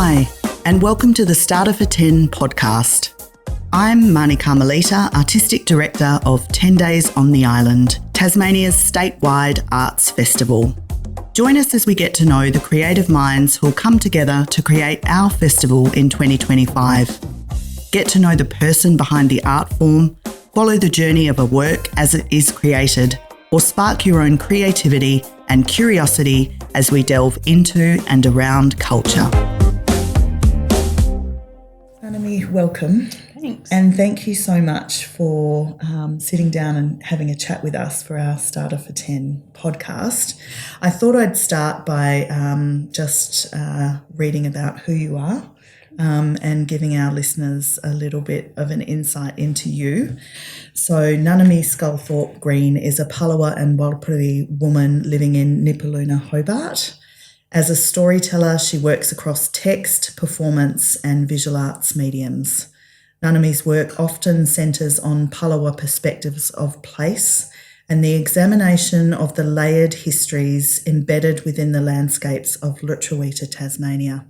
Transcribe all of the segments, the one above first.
Hi, and welcome to the Starter for 10 podcast. I'm Marnie Carmelita, Artistic Director of 10 Days on the Island, Tasmania's statewide arts festival. Join us as we get to know the creative minds who'll come together to create our festival in 2025. Get to know the person behind the art form, follow the journey of a work as it is created, or spark your own creativity and curiosity as we delve into and around culture. Nunami, welcome. Thanks. And thank you so much for sitting down and having a chat with us for our Starter for 10 podcast. I thought I'd start by just reading about who you are and giving our listeners a little bit of an insight into you. So Nunami Sculthorpe-Green is a palawa and Warlpiri woman living in Nipaluna, Hobart. As a storyteller, she works across text, performance and visual arts mediums. Nunami's work often centres on palawa perspectives of place and the examination of the layered histories embedded within the landscapes of North East Tasmania.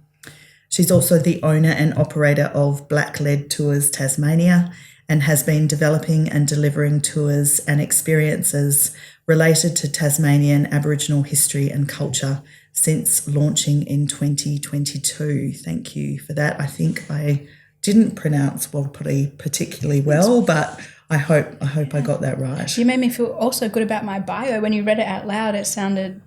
She's also the owner and operator of Blak Led Tours Tasmania and has been developing and delivering tours and experiences related to Tasmanian Aboriginal history and culture since launching in 2022. Thank you for that. I think I didn't pronounce Warlpiri particularly well, but I hope I got that right. You made me feel also good about my bio. When you read it out loud, it sounded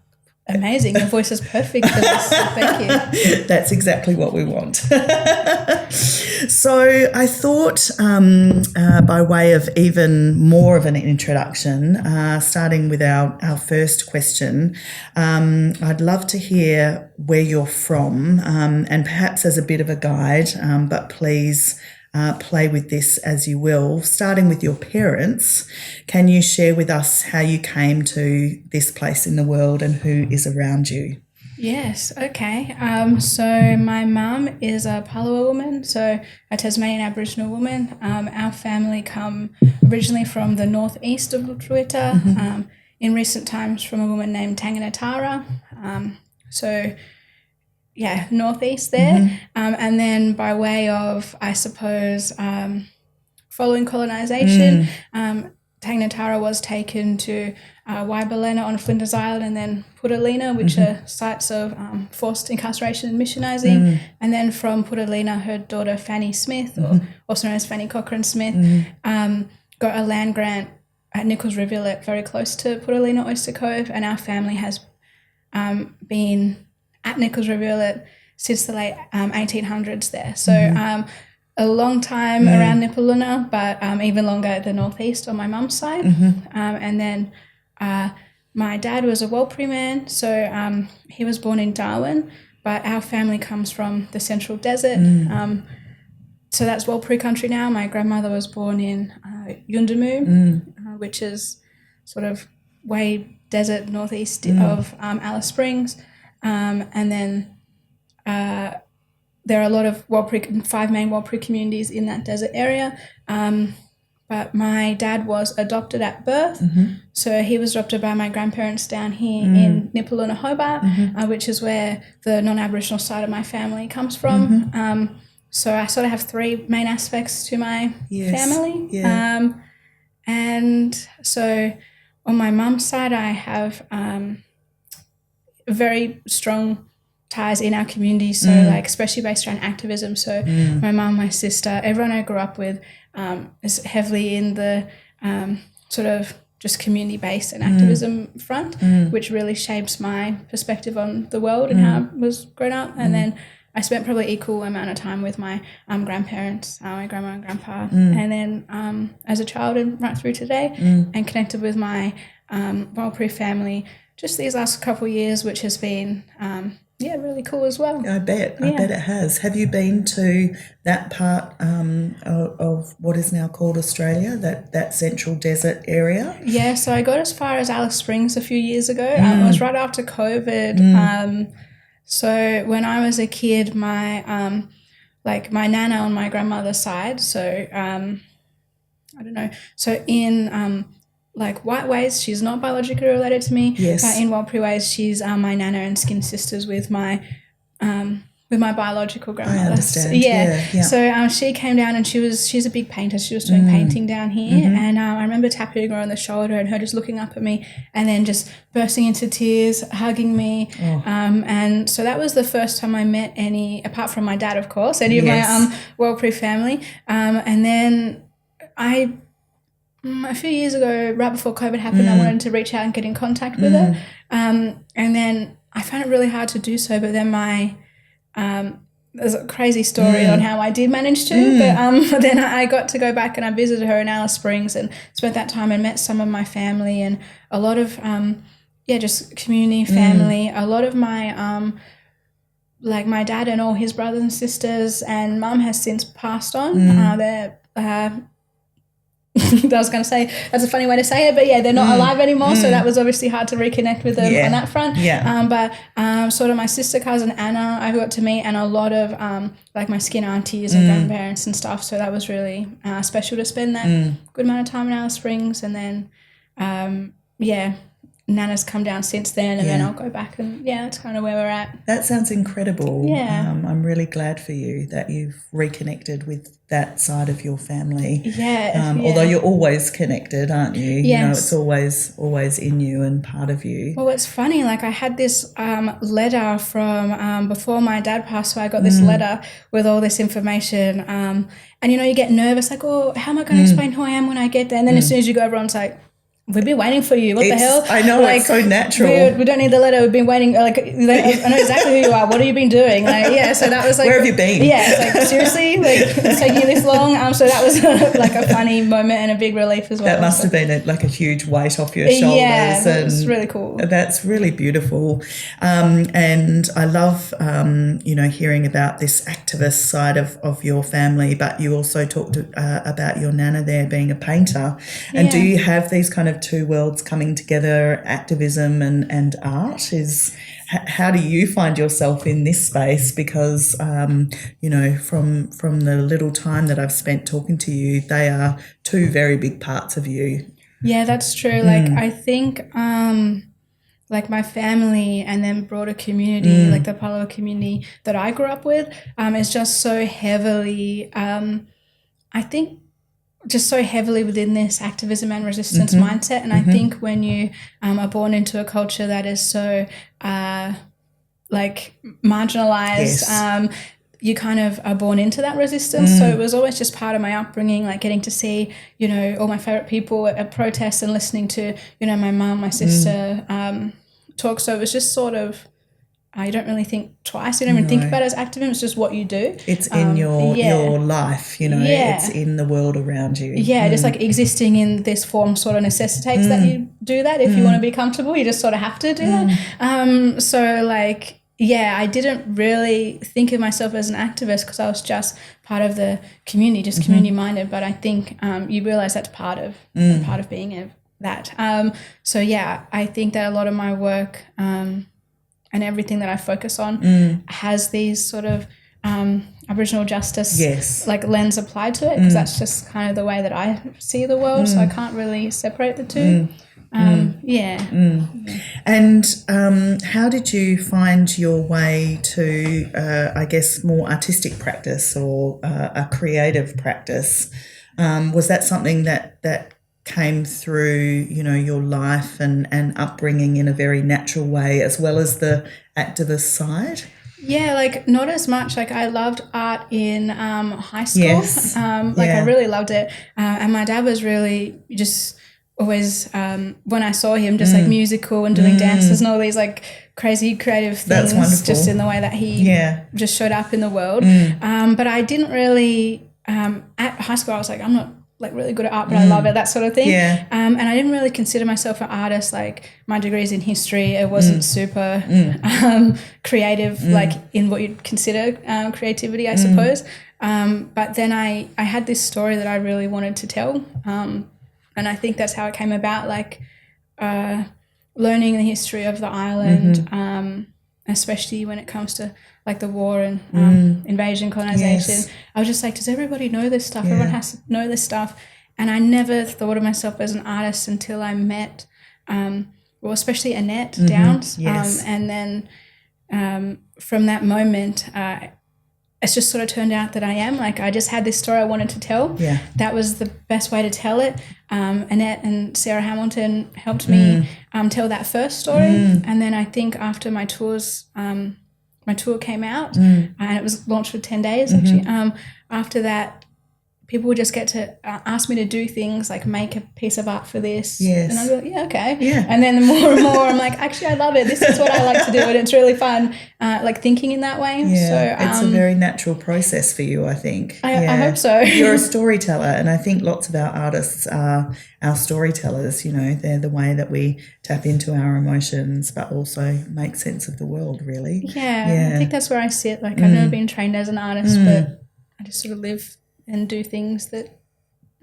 amazing. Your voice is perfect for this. So thank you. That's exactly what we want. So I thought by way of even more of an introduction, starting with our first question, I'd love to hear where you're from and perhaps as a bit of a guide, but please play with this as you will. Starting with your parents, can you share with us how you came to this place in the world and who is around you? Yes, okay. So my mum is a palawa woman, so a Tasmanian Aboriginal woman. Our family come originally from the North East of North East, in recent times from a woman named Tanami Desert. Northeast there. And then by way of, I suppose, following colonisation, Tanami Desert was taken to Warlpiri on Flinders Island and then Puttalina, which are sites of forced incarceration and missionising. And then from Puttalina, her daughter Fanny Smith, or also known as Fanny Cochrane Smith, got a land grant at Nichols Rivulet very close to Puttalina Oyster Cove, and our family has been at Nichols Rivulet since the late 1800s there. So a long time around Nipaluna, but even longer at the North East on my mum's side. And then my dad was a Warlpiri man, so he was born in Darwin, but our family comes from the Central Desert. So that's Warlpiri country now. My grandmother was born in Yundamu, which is sort of way desert northeast of Alice Springs. And then there are a lot of five main Warlpiri communities in that desert area. But my dad was adopted at birth. So he was adopted by my grandparents down here in Nipaluna, Hobart, which is where the non-Aboriginal side of my family comes from. So I sort of have three main aspects to my family. Yeah. And so on my mum's side, I have very strong ties in our community, so like especially based around activism. So my mum, my sister, everyone I grew up with is heavily in the sort of just community-based and activism front, which really shapes my perspective on the world and how I was grown up. And then I spent probably equal amount of time with my grandparents, my grandma and grandpa, and then as a child and right through today, and connected with my Warlpiri family just these last couple of years, which has been really cool as well. I bet it has. Have you been to that part of what is now called Australia, that Central Desert area? Yeah, so I got as far as Alice Springs a few years ago. It was right after COVID. So when I was a kid, my my nana on my grandmother's side, so I don't know, so in white ways, she's not biologically related to me. Yes. But in Warlpiri ways, she's my nana and skin sisters with my with my biological grandmother. I understand. Yeah. Yeah. So she came down and she's a big painter. She was doing painting down here. Mm-hmm. And I remember tapping her on the shoulder and her just looking up at me and then just bursting into tears, hugging me. Oh. And so that was the first time I met any, apart from my dad, of course, any of my Warlpiri family. And then a few years ago, right before COVID happened, I wanted to reach out and get in contact with her. And then I found it really hard to do so, but then there's a crazy story on how I did manage to, but then I got to go back and I visited her in Alice Springs and spent that time and met some of my family and a lot of, just community family. A lot of my, like my dad and all his brothers and sisters, and mum has since passed on. I was going to say, that's a funny way to say it, but they're not alive anymore, so that was obviously hard to reconnect with them on that front. But sort of my sister cousin Anna I got to meet, and a lot of like my skin aunties and grandparents and stuff, so that was really special to spend that good amount of time in Alice Springs. And then Nana's come down since then, and then I'll go back, and that's kind of where we're at. That sounds incredible. Yeah. I'm really glad for you that you've reconnected with that side of your family. Although you're always connected, aren't you? Yes. You know, it's always in you and part of you. Well, it's funny, like I had this letter from before my dad passed away. I got this letter with all this information, and you get nervous, like, oh, how am I going to explain who I am when I get there? And then as soon as you go, everyone's like, we've been waiting for you. What the hell? I know, like, it's so natural. We don't need the letter. We've been waiting. Like, I know exactly who you are. What have you been doing? Like, so that was like, where have you been? Yeah, it's like, seriously, like it's taking you this long. So that was like a funny moment and a big relief as well. That must have been a huge weight off your shoulders. Yeah, it was really cool. That's really beautiful, and I love hearing about this activist side of your family. But you also talked about your nana there being a painter, and do you have these kind of two worlds coming together, activism and art? How do you find yourself in this space? Because from the little time that I've spent talking to you, they are two very big parts of you. Yeah, that's true. Like I think like my family and then broader community, like the palawa community that I grew up with, is just so heavily I think just so heavily within this activism and resistance mindset. And I think when you are born into a culture that is so like marginalized, you kind of are born into that resistance. So it was always just part of my upbringing, like getting to see, all my favorite people at protests and listening to, my mum, my sister talk. So it was just sort of, you don't really think twice. You don't even think about it as activism. It's just what you do. It's in your life, it's in the world around you. Yeah, just like existing in this form sort of necessitates that you do that. If you want to be comfortable, you just sort of have to do that. So like, I didn't really think of myself as an activist because I was just part of the community, just community minded. But I think you realise that's part of being that. So I think that a lot of my work and everything that I focus on has these sort of Aboriginal justice like lens applied to it, because that's just kind of the way that I see the world. So I can't really separate the two. And how did you find your way to, I guess, more artistic practice or a creative practice? Was that something that came through, your life and upbringing in a very natural way, as well as the activist side? Yeah, like not as much. Like I loved art in high school. I really loved it. And my dad was really just always, when I saw him, just like musical and doing dances and all these like crazy creative things, just in the way that he just showed up in the world. But I didn't really, at high school, I was like, I'm not like really good at art, but I love it, that sort of thing. And I didn't really consider myself an artist. Like my degree's in history. It wasn't super creative, like in what you'd consider creativity, I suppose. But then I had this story that I really wanted to tell. And I think that's how it came about, like learning the history of the island, especially when it comes to like the war and invasion, colonization. I was just like, does everybody know this stuff? Everyone has to know this stuff. And I never thought of myself as an artist until I met, especially Annette Downs. And then from that moment, it's just sort of turned out that I am. Like, I just had this story I wanted to tell. Yeah. That was the best way to tell it. Annette and Sarah Hamilton helped me tell that first story. And then I think after my tours, my tour came out and it was launched for 10 days actually. After that, people would just get to ask me to do things like make a piece of art for this. Yes. And I'd be like, yeah, okay. Yeah. And then the more and more I'm like, actually, I love it. This is what I like to do. And it's really fun, like thinking in that way. Yeah, so, it's a very natural process for you, I think. I hope so. You're a storyteller, and I think lots of our artists are our storytellers. You know, they're the way that we tap into our emotions but also make sense of the world, really. Yeah. I think that's where I sit. Like, I've never been trained as an artist, but I just sort of live and do things that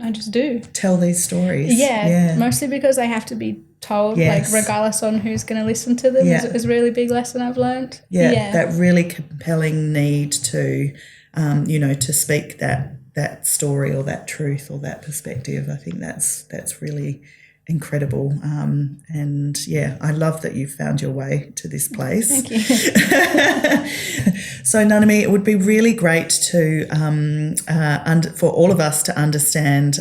I just do. Tell these stories. Yeah. Mostly because they have to be told, Yes. like, regardless on who's going to listen to them is a really big lesson I've learned. Yeah, that really compelling need to, to speak that story or that truth or that perspective. I think that's really incredible. And yeah, I love that you've found your way to this place. Thank you. So Nunami, it would be really great to for all of us to understand,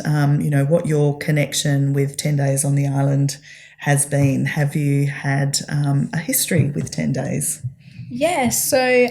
what your connection with 10 Days on the Island has been. Have you had a history with 10 Days? Yes. So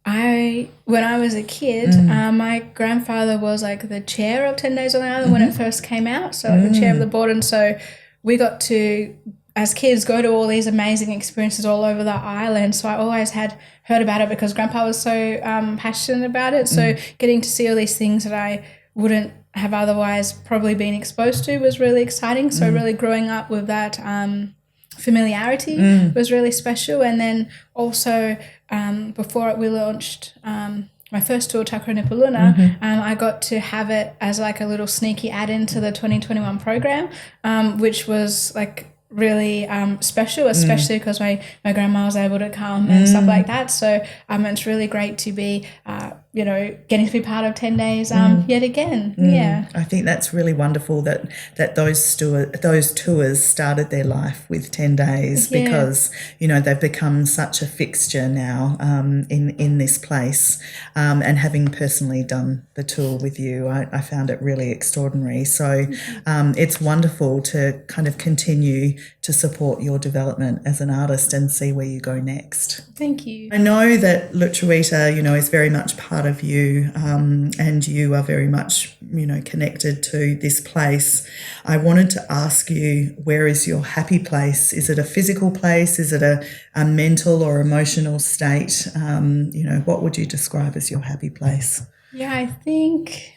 when I was a kid, my grandfather was like the chair of 10 Days on the Island when it first came out, so like the chair of the board, and so we got to, as kids, go to all these amazing experiences all over the island. So I always had heard about it because Grandpa was so passionate about it. So getting to see all these things that I wouldn't have otherwise probably been exposed to was really exciting. So really growing up with that familiarity was really special. And then also before we launched my first tour, Takara Nipaluna, I got to have it as like a little sneaky add-in to the 2021 program, which was like really special, especially because my grandma was able to come and stuff like that. So it's really great to be getting to be part of 10 Days yet again. Yeah, I think that's really wonderful that those tours started their life with 10 Days because they've become such a fixture now in this place, and having personally done the tour with you, I found it really extraordinary. So it's wonderful to kind of continue to support your development as an artist and see where you go next. Thank you. I know that Lutruwita, is very much part of you, and you are very much, connected to this place. I wanted to ask you, where is your happy place? Is it a physical place? Is it a mental or emotional state? What would you describe as your happy place? Yeah, I think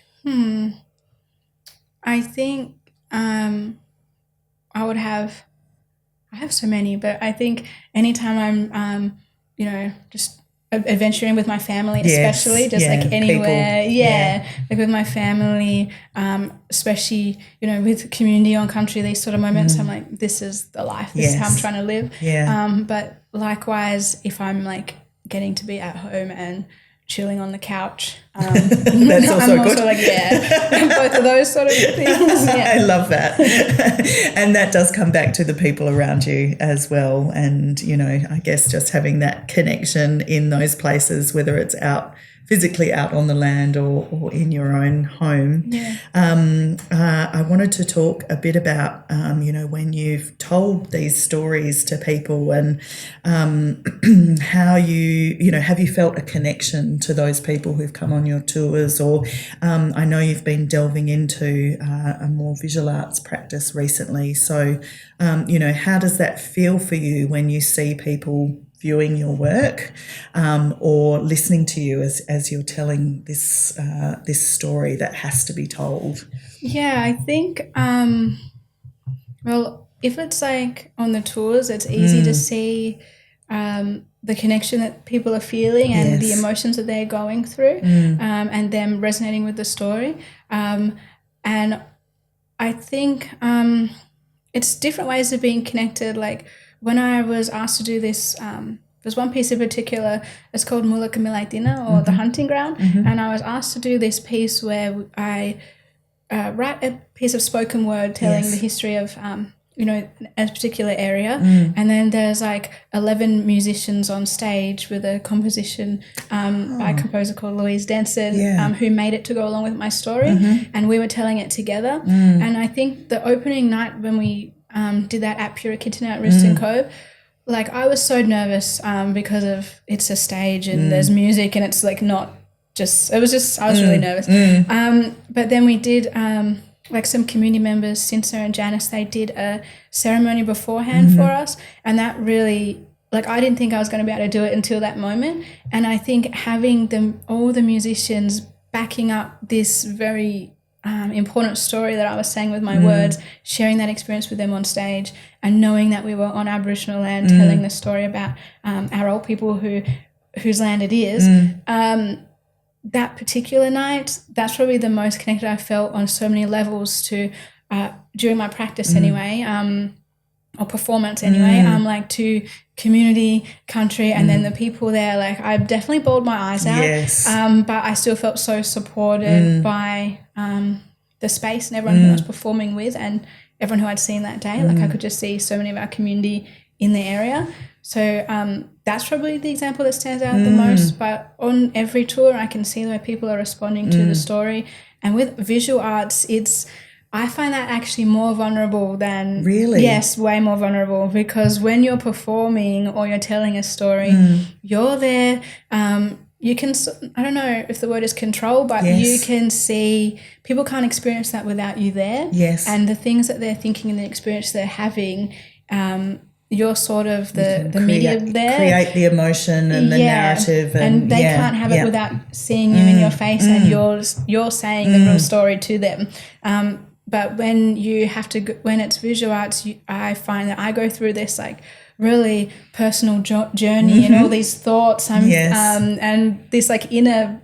I have so many, but I think anytime I'm, just adventuring with my family, especially just like anywhere, like with my family, especially, with community on country, these sort of moments, I'm like, this is the life, this is how I'm trying to live. But likewise, if I'm like getting to be at home and chilling on the couch. That's also I'm good. Also like, both of those sort of things. Yeah. I love that. And that does come back to the people around you as well. And, I guess just having that connection in those places, whether it's physically out on the land or in your own home. Yeah. I wanted to talk a bit about, when you've told these stories to people and how have you felt a connection to those people who've come on your tours? Or I know you've been delving into a more visual arts practice recently. So, how does that feel for you when you see people viewing your work or listening to you as you're telling this story that has to be told? Yeah, I think, if it's like on the tours, it's easy to see the connection that people are feeling and the emotions that they're going through and them resonating with the story. And I think it's different ways of being connected. Like, when I was asked to do this, there's one piece in particular, it's called Mula Kamilaitina, or The Hunting Ground, and I was asked to do this piece where I write a piece of spoken word telling the history of a particular area, and then there's like 11 musicians on stage with a composition by a composer called Louise Denson, who made it to go along with my story, and we were telling it together. And I think the opening night when we did that at Pura Kitchener at Rooston Cove, like I was so nervous because of it's a stage and there's music and it's like not just, I was really nervous. But then we did like some community members, Cinsa and Janice, they did a ceremony beforehand for us, and that really, like I didn't think I was going to be able to do it until that moment. And I think having all the musicians backing up this very important story that I was saying with my words, sharing that experience with them on stage, and knowing that we were on Aboriginal land, telling the story about our old people whose land it is. That particular night, that's probably the most connected I felt on so many levels to during my practice anyway, or performance anyway, like to community, country, and then the people there. Like I definitely bawled my eyes out, but I still felt so supported by the space and everyone who I was performing with and everyone who I'd seen that day. Like I could just see so many of our community in the area. So that's probably the example that stands out the most. But on every tour, I can see the way people are responding to the story. And with visual arts, I find that actually more vulnerable than... Really? Yes, way more vulnerable, because when you're performing or you're telling a story, you're there. You can, I don't know if the word is control, but you can see, people can't experience that without you there. Yes. And the things that they're thinking and the experience they're having, you're sort of the medium there. Create the emotion and the narrative. And they can't have it without seeing you in your face and you're saying the real story to them. But when you have to, when it's visual arts, I find that I go through this like really personal journey and all these thoughts and this like inner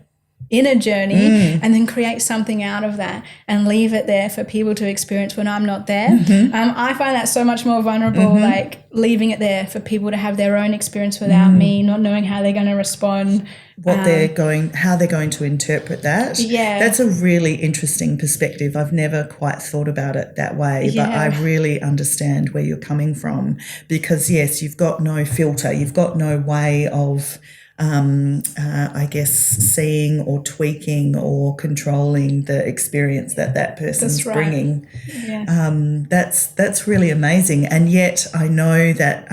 journey, and then create something out of that and leave it there for people to experience when I'm not there. I find that so much more vulnerable, like leaving it there for people to have their own experience without me, not knowing how they're going to respond. How they're going to interpret that. Yeah. That's a really interesting perspective. I've never quite thought about it that way, but I really understand where you're coming from, because yes, you've got no filter. You've got no way of I guess seeing or tweaking or controlling the experience that person's bringing. That's really amazing. And yet I know that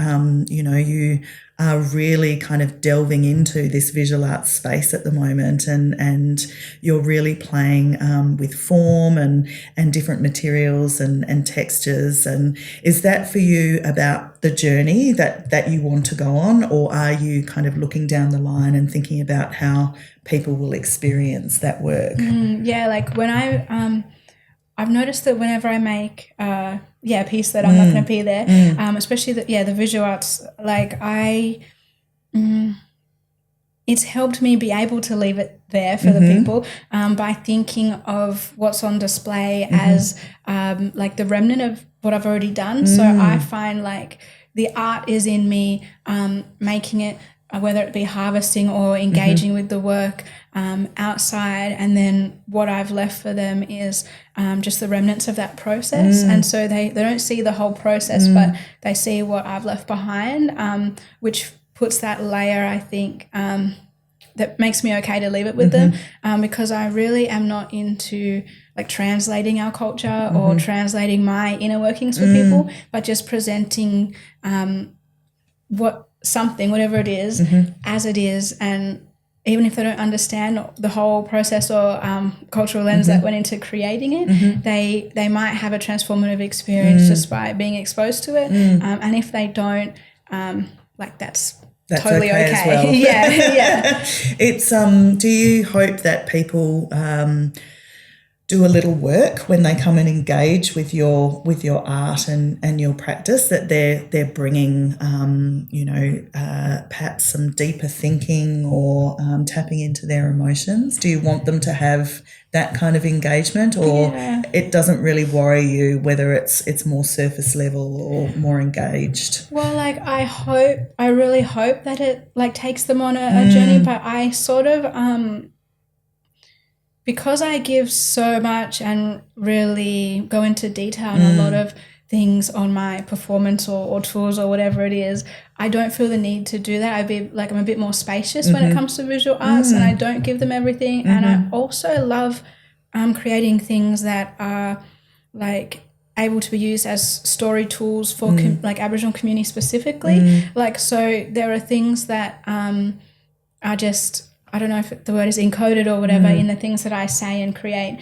you are really kind of delving into this visual arts space at the moment, and you're really playing with form and different materials and textures. And is that for you about the journey that you want to go on, or are you kind of looking down the line and thinking about how people will experience that work? Like when I've noticed that whenever I make a piece that I'm not going to be there, especially the visual arts, like it's helped me be able to leave it there for the people by thinking of what's on display as like the remnant of what I've already done. So I find like the art is in me making it, whether it be harvesting or engaging with the work outside, and then what I've left for them is just the remnants of that process. And so they don't see the whole process, but they see what I've left behind, which puts that layer, I think, that makes me okay to leave it with them, because I really am not into like translating our culture or translating my inner workings for people, but just presenting whatever it is, as it is. And even if they don't understand the whole process or cultural lens that went into creating it, they might have a transformative experience just by being exposed to it. And if they don't, like that's totally okay. As well. Yeah. It's do you hope that people do a little work when they come and engage with your art and your practice, that they're bringing perhaps some deeper thinking or tapping into their emotions? Do you want them to have that kind of engagement, or it doesn't really worry you whether it's more surface level or more engaged? Well, like I really hope that it like takes them on a journey, but I sort of because I give so much and really go into detail on a lot of things on my performance or tours or whatever it is, I don't feel the need to do that. I'm a bit more spacious when it comes to visual arts, and I don't give them everything. And I also love creating things that are like able to be used as story tools for like Aboriginal community specifically. Like, so there are things that are just, I don't know if the word is encoded or whatever, in the things that I say and create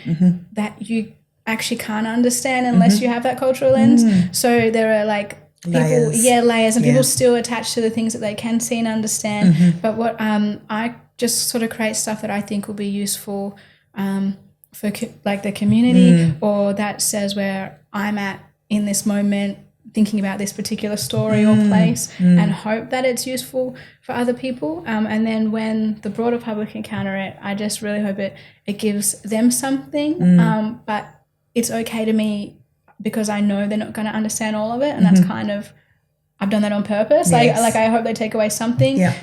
that you actually can't understand unless you have that cultural lens. So there are like layers, and people still attach to the things that they can see and understand. But what I just sort of create stuff that I think will be useful for like the community, or that says where I'm at in this moment, thinking about this particular story or place, and hope that it's useful for other people. And then when the broader public encounter it, I just really hope it gives them something. But it's okay to me because I know they're not going to understand all of it, and that's kind of, I've done that on purpose. Yes. Like I hope they take away something. Yeah.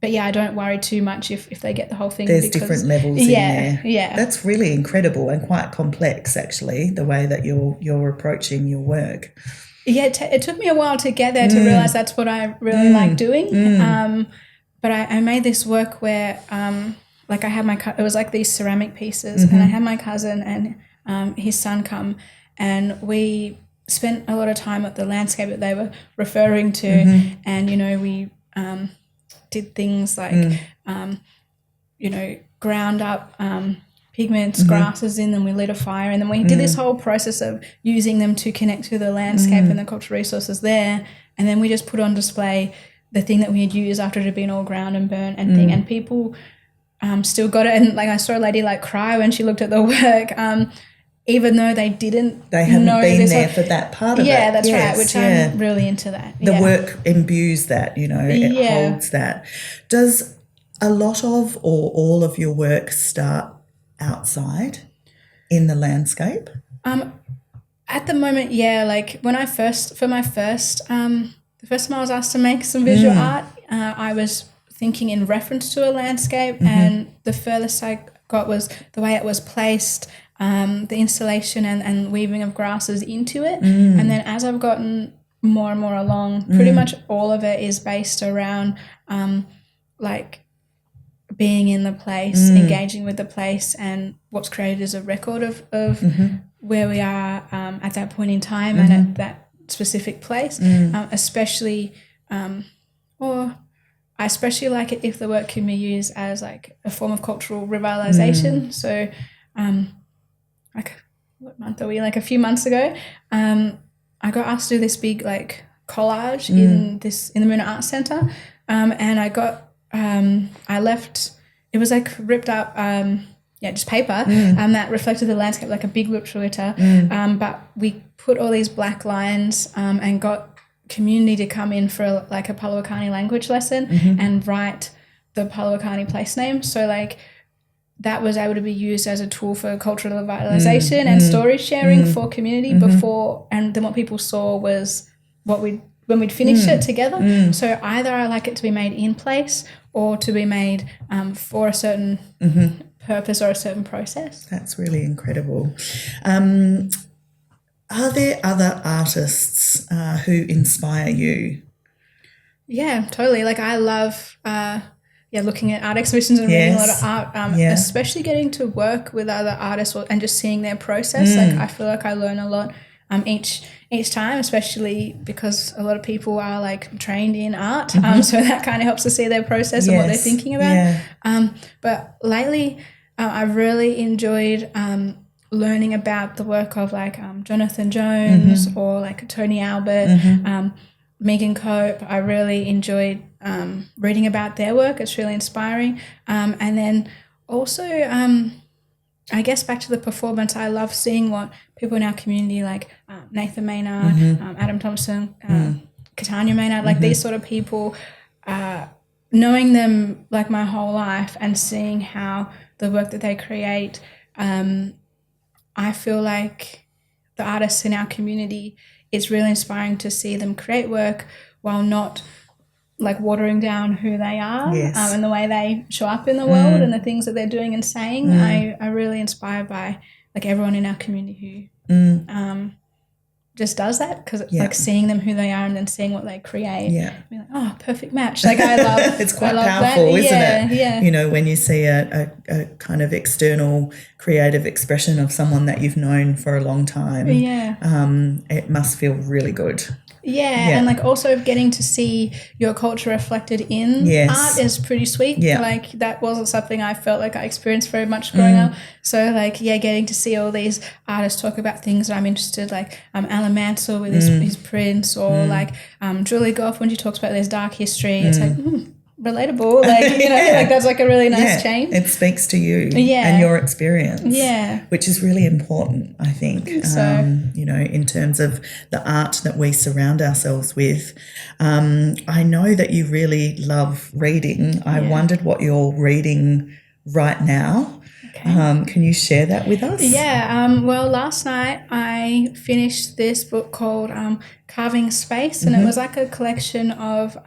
But yeah, I don't worry too much if they get the whole thing. There's different levels in there. Yeah. That's really incredible and quite complex, actually, the way that you're approaching your work. Yeah, it took me a while to get there to realise that's what I really like doing. But I made this work where like I had it was like these ceramic pieces, and I had my cousin and his son come, and we spent a lot of time at the landscape that they were referring to, and, you know, we did things like, you know, ground up pigments, grasses in them, we lit a fire, and then we did this whole process of using them to connect to the landscape and the cultural resources there, and then we just put on display the thing that we had used after it had been all ground and burnt and thing, and people still got it. And like I saw a lady like cry when she looked at the work, even though they hadn't been there for that part of it. Yeah, that's right, which I'm really into that. The work imbues that, you know, it holds that. Does a lot of or all of your work start outside in the landscape? At the moment, yeah. Like when the first time I was asked to make some visual art, I was thinking in reference to a landscape, and the furthest I got was the way it was placed, the installation and weaving of grasses into it. And then as I've gotten more and more along, pretty much all of it is based around like being in the place, engaging with the place, and what's created is a record of where we are at that point in time and at that specific place, especially or I especially like it if the work can be used as like a form of cultural revitalisation. So like what month are we? Like a few months ago, I got asked to do this big like collage in the Moona Arts Centre, and I left. It was like ripped up, just paper, that reflected the landscape like a big Lutruita. But we put all these black lines and got community to come in for like a Palawakani language lesson and write the Palawakani place name. So like that was able to be used as a tool for cultural revitalisation and story sharing for community before. And then what people saw was when we'd finished it together. So either I like it to be made in place or to be made for a certain purpose or a certain process. That's really incredible. Are there other artists who inspire you? Yeah, totally. Like I love looking at art exhibitions and reading a lot of art, especially getting to work with other artists and just seeing their process. Like I feel like I learn a lot each time, especially because a lot of people are like trained in art, so that kind of helps to see their process and what they're thinking about. But lately I've really enjoyed learning about the work of like Jonathan Jones or like Tony Albert, Megan Cope. I really enjoyed reading about their work. It's really inspiring. And then also I guess back to the performance, I love seeing what people in our community like Nathan Maynard, Adam Thompson, Katanya Maynard, like these sort of people, knowing them like my whole life and seeing how the work that they create, I feel like the artists in our community, it's really inspiring to see them create work while not like watering down who they are and the way they show up in the world and the things that they're doing and saying. I'm really inspired by like everyone in our community who just does that, because like seeing them who they are and then seeing what they create. Yeah. Be like, oh, perfect match. Like I love it's quite love powerful, that. isn't it? Yeah. You know, when you see a kind of external creative expression of someone that you've known for a long time, it must feel really good. Yeah, and like also getting to see your culture reflected in art is pretty sweet. Yeah. Like that wasn't something I felt like I experienced very much growing up. So like, getting to see all these artists talk about things that I'm interested, like Alan Mansell with his prints, or like Julie Goff when she talks about this dark history. It's like, relatable, like, you know, like that's like a really nice change. It speaks to you and your experience, which is really important, I think. You know, in terms of the art that we surround ourselves with. I know that you really love reading. I wondered what you're reading right now. Can you share that with us? Well, last night I finished this book called Carving Space, and it was like a collection of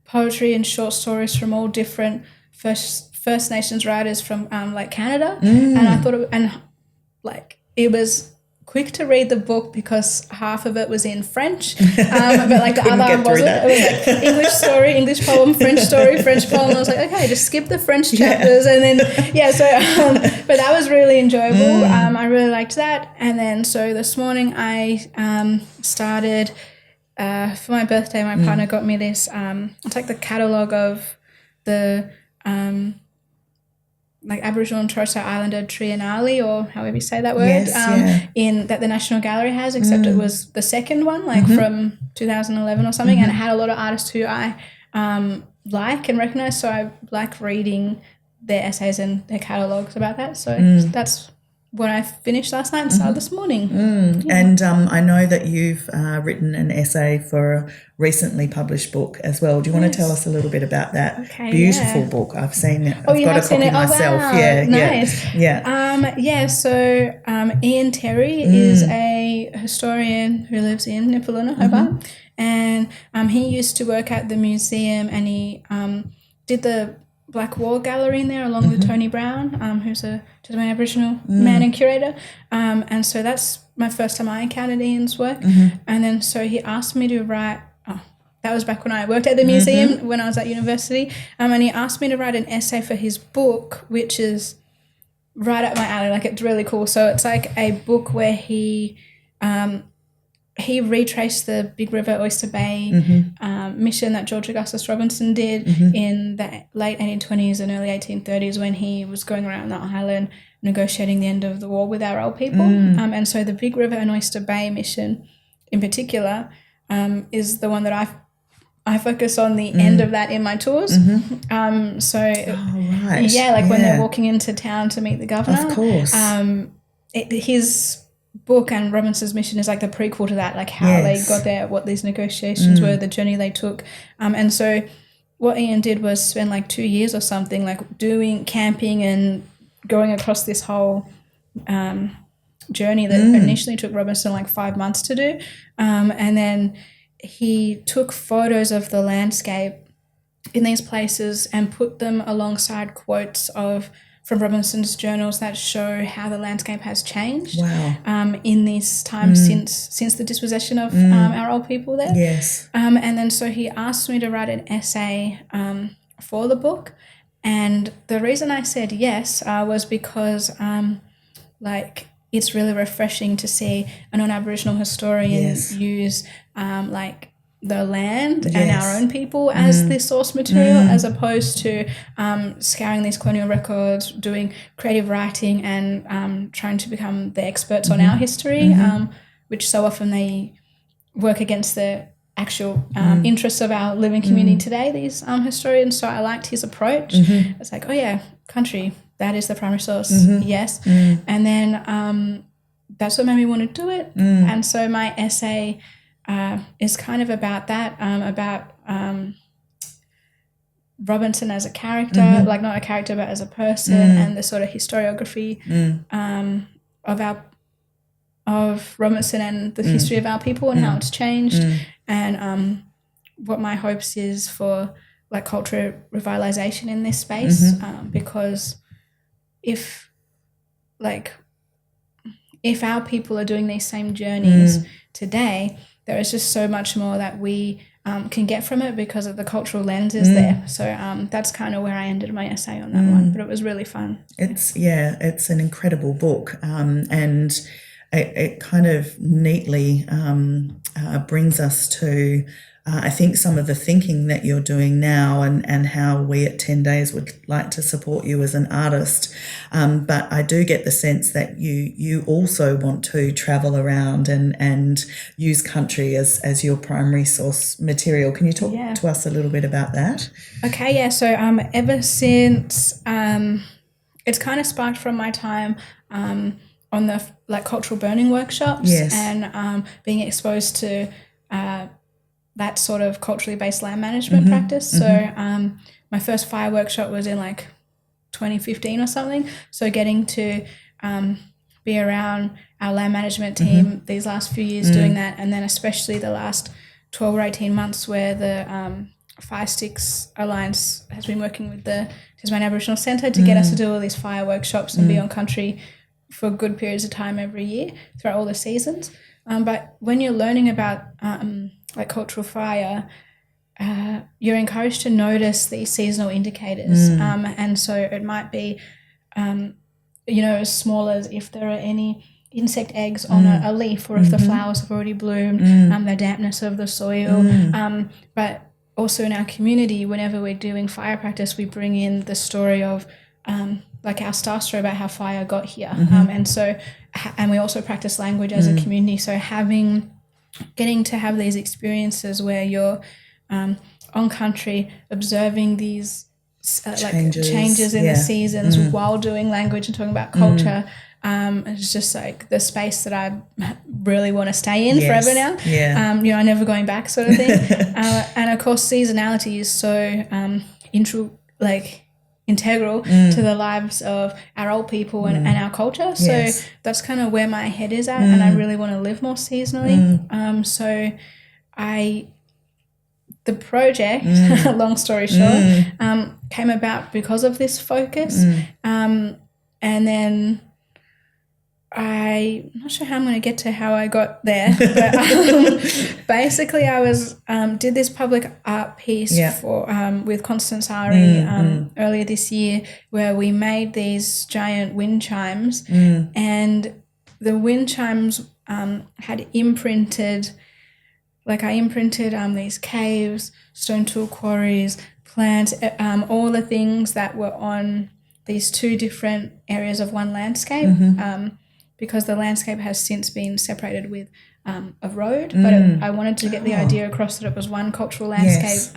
poetry and short stories from all different First Nations writers from like Canada, and I thought it was quick to read the book because half of it was in French, but like the other wasn't. It was like English story, English poem, French story, French poem. I was like, okay, just skip the French chapters, and then but that was really enjoyable. I really liked that, and then so this morning I started. For my birthday, my partner got me this. It's like the catalogue of the like Aboriginal and Torres Strait Islander Triennale, or however you say that word, in that the National Gallery has, except it was the second one, like from 2011 or something, and it had a lot of artists who I like and recognise, so I like reading their essays and their catalogues about that. So that's what I finished last night and started this morning. And I know that you've written an essay for a recently published book as well. Do you want to tell us a little bit about that beautiful book? I've seen it. I've got a copy myself. Wow. Yeah, nice. So Ian Terry is a historian who lives in Nipaluna, Hobart, and he used to work at the museum, and he did the Black Wall Gallery in there along with Tony Brown, who's a Tasmanian Aboriginal man and curator. And so that's my first time I encountered Ian's work. And then so he asked me to write, that was back when I worked at the museum when I was at university. And he asked me to write an essay for his book, which is right up my alley. Like, it's really cool. So it's like a book where he retraced the Big River Oyster Bay mission that George Augustus Robinson did in the late 1820s and early 1830s, when he was going around the island negotiating the end of the war with our old people. And so the Big River and Oyster Bay mission in particular is the one that I focus on the end of that in my tours. When they're walking into town to meet the governor. Of course. His book and Robinson's mission is like the prequel to that, like how they got there, what these negotiations were, the journey they took. And so what Ian did was spend like 2 years or something, like doing camping and going across this whole journey that initially took Robinson like 5 months to do. And then he took photos of the landscape in these places and put them alongside quotes from Robinson's journals that show how the landscape has changed in these times since the dispossession of our old people there. Yes. And then so he asked me to write an essay for the book, and the reason I said yes was because it's really refreshing to see a non-Aboriginal historian use like the land and our own people as the source material, as opposed to scouring these colonial records, doing creative writing and trying to become the experts on our history, which so often they work against the actual interests of our living community today, these historians. So I liked his approach. It's like, oh yeah, country, that is the primary source, yes. And then that's what made me want to do it. And so my essay is kind of about that, about Robinson as a character, like not a character but as a person, and the sort of historiography of Robinson and the history of our people and how it's changed, and what my hopes is for like cultural revitalisation in this space, because if our people are doing these same journeys today, there is just so much more that we can get from it because of the cultural lens is there. So that's kind of where I ended my essay on that one, but it was really fun. It's an incredible book, and it kind of neatly brings us to I think some of the thinking that you're doing now and how we at 10 Days would like to support you as an artist. But I do get the sense that you also want to travel around and use country as your primary source material. Can you talk to us a little bit about that? Okay, yeah. So ever since it's kind of sparked from my time on the cultural burning workshops and being exposed to that sort of culturally based land management practice. So my first fire workshop was in 2015 or something. So getting to be around our land management team these last few years doing that, and then especially the last 12 or 18 months where the Fire Sticks Alliance has been working with the Tasmanian Aboriginal Centre to get us to do all these fire workshops and be on country for good periods of time every year throughout all the seasons. But when you're learning about cultural fire, you're encouraged to notice these seasonal indicators. And so it might be, as small as if there are any insect eggs on a leaf, or if the flowers have already bloomed, the dampness of the soil. But also in our community, whenever we're doing fire practice, we bring in the story of our star story about how fire got here. And we also practice language as a community. So getting to have these experiences where you're on country, observing these changes in the seasons while doing language and talking about culture. It's just the space that I really want to stay in forever now. I'm never going back, sort of thing. And of course, seasonality is so integral to the lives of our old people and our culture. So that's kind of where my head is at, and I really want to live more seasonally. The project, long story short, came about because of this focus. And then I'm not sure how I'm going to get to how I got there, but basically I was did this public art piece for with Constance Ari earlier this year, where we made these giant wind chimes, and the wind chimes had imprinted, I imprinted these caves, stone tool quarries, plants, all the things that were on these two different areas of one landscape. Because the landscape has since been separated with a road, but I wanted to get the idea across that it was one cultural landscape,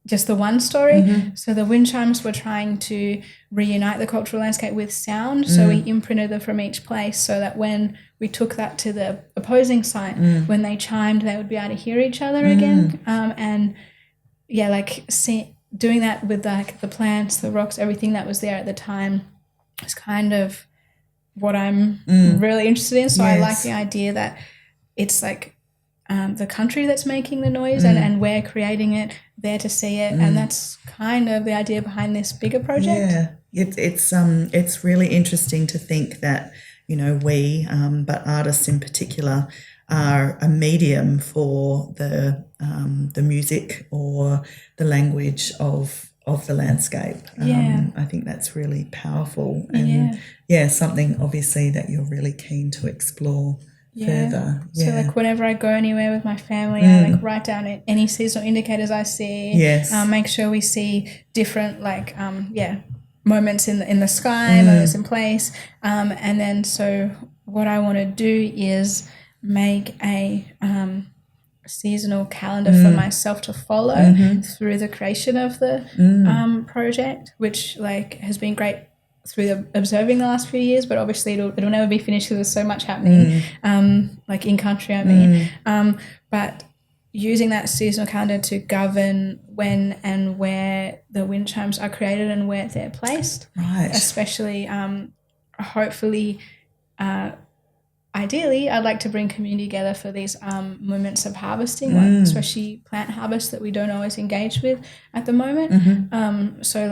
just the one story. So the wind chimes were trying to reunite the cultural landscape with sound, so we imprinted them from each place so that when we took that to the opposing site, when they chimed, they would be able to hear each other again. Doing that with the plants, the rocks, everything that was there at the time is kind of what I'm really interested in. So I like the idea that it's the country that's making the noise and we're creating it, there to see it, and that's kind of the idea behind this bigger project. It's really interesting to think that we, but artists in particular, are a medium for the music or the language of the landscape. I think that's really powerful and something obviously that you're really keen to explore further. So whenever I go anywhere with my family, I write down any seasonal indicators I see. Make sure we see different moments in the sky, moments in place, and then so what I want to do is make a seasonal calendar for myself to follow through the creation of the project, which has been great through observing the last few years, but obviously it'll never be finished because there's so much happening in country, but using that seasonal calendar to govern when and where the wind chimes are created and where they're placed, especially hopefully ideally, I'd like to bring community together for these moments of harvesting, especially plant harvest that we don't always engage with at the moment. So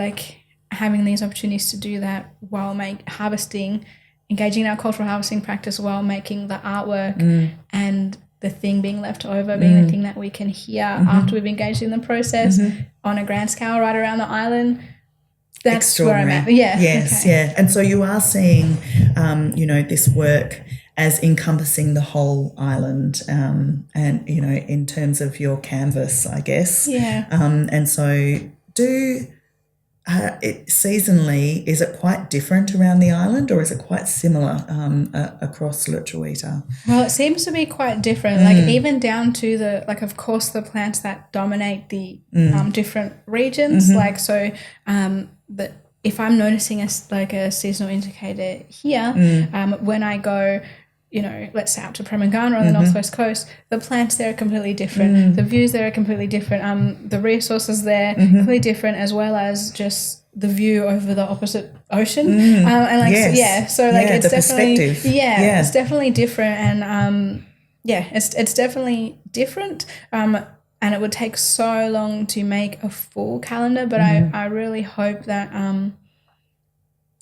having these opportunities to do that while harvesting engaging in our cultural harvesting practice while making the artwork and the thing being left over being the thing that we can hear after we've engaged in the process on a grand scale right around the island. That's where I'm at. Yeah. Yes, yeah. And so you are seeing, this work as encompassing the whole island and, in terms of your canvas, I guess. Yeah. And so seasonally, is it quite different around the island, or is it quite similar across Lutruwita? Well, it seems to be quite different, like even down to the, like, of course, the plants that dominate the different regions. Like, so that if I'm noticing a seasonal indicator here, when I go, let's say out to Premingana on the northwest coast, the plants there are completely different. The views there are completely different. The resources there completely different, as well as just the view over the opposite ocean. It's definitely it's definitely different, and it's definitely different. And it would take so long to make a full calendar, but I really hope that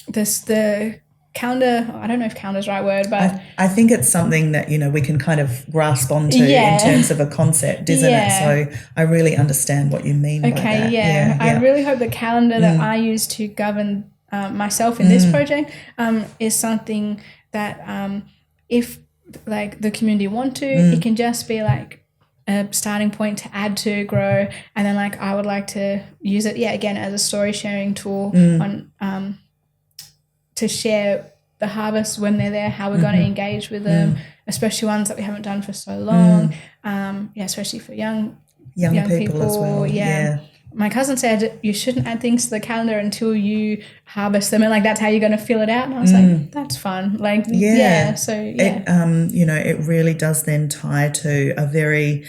the calendar, I don't know if calendar is the right word, but I think it's something that, we can kind of grasp onto in terms of a concept, isn't it? So I really understand what you mean by that. I really hope the calendar that I use to govern myself in this project is something that if like the community want to, it can just be like a starting point to add to, grow, and then like I would like to use it again as a story sharing tool on to share the harvest when they're there, how we're going to engage with them, especially ones that we haven't done for so long, especially for young people as well. My cousin said you shouldn't add things to the calendar until you harvest them, and like that's how you're going to fill it out. And I was like, that's fun. Like, it really does then tie to a very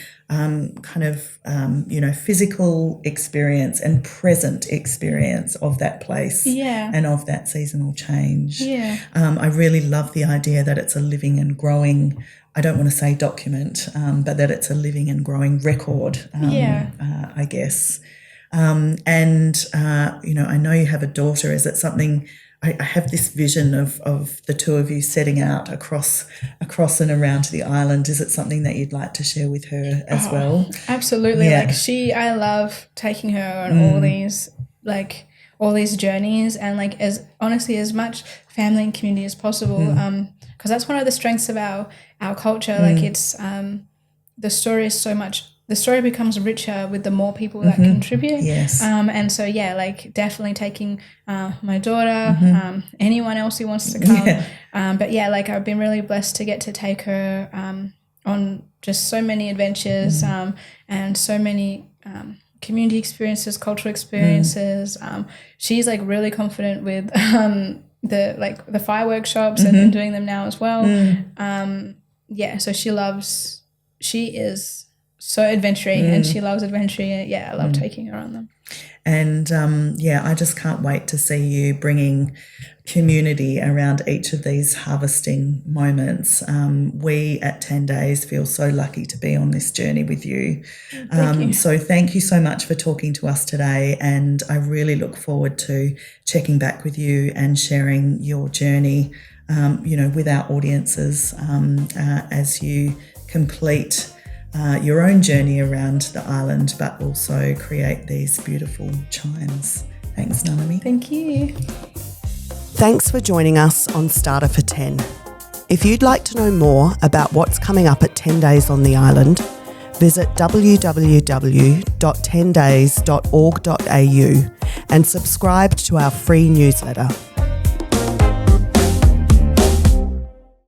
physical experience and present experience of that place and of that seasonal change. I really love the idea that it's a living and growing, I don't want to say document, but that it's a living and growing record, I guess. I know you have a daughter. Is it something, I have this vision of the two of you setting out across and around to the island. Is it something that you'd like to share with her as well? Absolutely. Like I love taking her on all these journeys, and like as much family and community as possible. Because that's one of the strengths of our culture. Like it's the story is so much. The story becomes richer with the more people that contribute. Yes. And so, definitely taking my daughter, anyone else who wants to come. But I've been really blessed to get to take her on just so many adventures and so many community experiences, cultural experiences. She's like really confident with the fire workshops and doing them now as well. So she is so adventuring and she loves adventuring. I love taking her on them. And I just can't wait to see you bringing community around each of these harvesting moments. We at 10 Days feel so lucky to be on this journey with you. Thank you. So thank you so much for talking to us today, and I really look forward to checking back with you and sharing your journey, with our audiences as you complete your own journey around the island, but also create these beautiful chimes. Thanks, Nunami. Thank you. Thanks for joining us on Starter for 10. If you'd like to know more about what's coming up at 10 Days on the island, visit www.10days.org.au and subscribe to our free newsletter.